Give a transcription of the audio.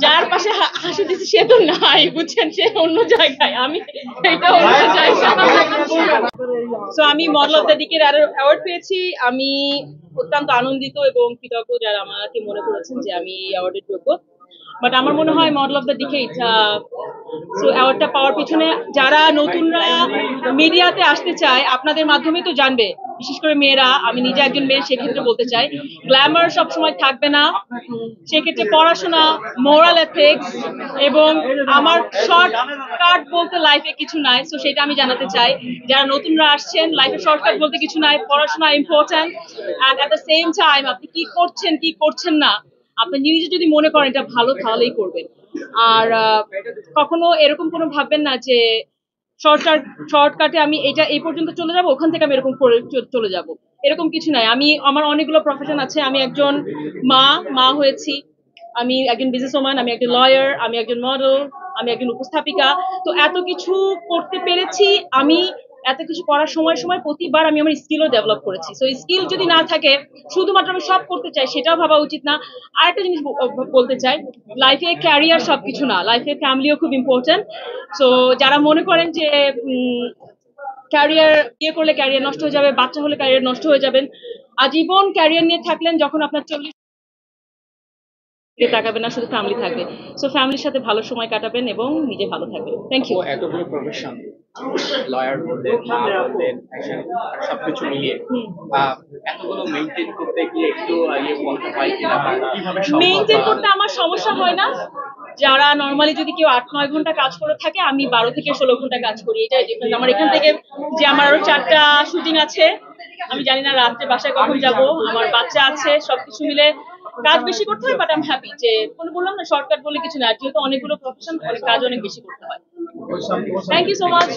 যার পাশে হাসি দিচ্ছি সে তো নাই, বুঝছেন, সে অন্য জায়গায়, আমি এটা অন্য জায়গায়। তো আমি model of the decade award পেয়েছি। আমি অত্যন্ত আনন্দিত এবং কৃতজ্ঞ যারা আমাকে মনে করেছেন যে আমি এই অ্যাওয়ার্ডের যোগ্য। বাট আমার মনে হয় model of the decade so অ্যাওয়ার্ডটা পাওয়ার পিছনে যারা নতুনরা মিডিয়াতে আসতে চায় আপনাদের মাধ্যমে তো জানবে, বিশেষ করে মেয়েরা, আমি নিজে একজন মেয়ে সেক্ষেত্রে বলতে চাই গ্ল্যামার সবসময় থাকবে না। সেক্ষেত্রে পড়াশোনা, মোরাল এথিক্স এবং আমার শর্টকাট বলতে লাইফে কিছু নাই। সো সেটা আমি জানাতে চাই যারা নতুনরা আসছেন, লাইফে শর্টকাট বলতে কিছু নাই, পড়াশোনা important. And at the same time আপনি কি করছেন কি করছেন না আপনি নিজে যদি মনে করেন এটা ভালো তাহলেই করবেন। আর কখনো এরকম কোনো ভাববেন না যে শর্টকাটে আমি এটা এই পর্যন্ত চলে যাব, ওখান থেকে আমি এরকম করে চলে যাব, এরকম কিছু নাই। আমার অনেকগুলো প্রফেশন আছে। আমি একজন মা হয়েছি, আমি একজন বিজনেস ওম্যান, আমি একজন লয়ার, আমি একজন মডেল, আমি একজন উপস্থাপিকা। তো এত কিছু করতে পেরেছি আমি। এত কিছু করার সময় সময় প্রতিবার আমি আমার স্কিলও ডেভেলপ করেছি। সো স্কিল যদি না থাকে, শুধুমাত্র আমি সব করতে চাই, সেটাও ভাবা উচিত না। আরেকটা জিনিস বলতে চাই, লাইফে ক্যারিয়ার সবকিছু না, লাইফে ফ্যামিলিও খুব ইম্পর্টেন্ট। সো যারা মনে করেন যে ক্যারিয়ার করলে ক্যারিয়ার নষ্ট হয়ে যাবে, বাচ্চা হলে ক্যারিয়ার নষ্ট হয়ে যাবেন, আজীবন ক্যারিয়ার নিয়ে থাকলেন, যখন আপনার 40 তাকাবেন না, শুধু ফ্যামিলি থাকবে। সো ফ্যামিলির সাথে ভালো সময় কাটাবেন এবং নিজে ভালো থাকবেন। Thank you. এতগুলো প্রফেশন, লয়ার বললেন, মা বললেন, সবকিছু মিলিয়ে এতগুলো মেইনটেইন করতে গিয়ে একটু বলতে হয় কিনা, কিভাবে মেইনটেইন করতে আমার সমস্যা হয় না। যারা নর্মালি যদি কেউ 8-9 ঘন্টা কাজ করে থাকে, আমি 12 থেকে 16 ঘন্টা কাজ করি। এটাই ডিফারেন্স। আমার এখান থেকে যে আমার আরো 4টা শুটিং আছে, আমি জানি না রাত্রে বাসায় কখন যাব, আমার বাচ্চা আছে, সবকিছু মিলে কাজ বেশি করতে হয়। বাট আই এম হ্যাপি যে বললাম না, শর্টকাট বলে কিছু না, যেহেতু অনেকগুলো প্রফেশন, অনেক কাজ অনেক বেশি করতে হয়। Thank you so much.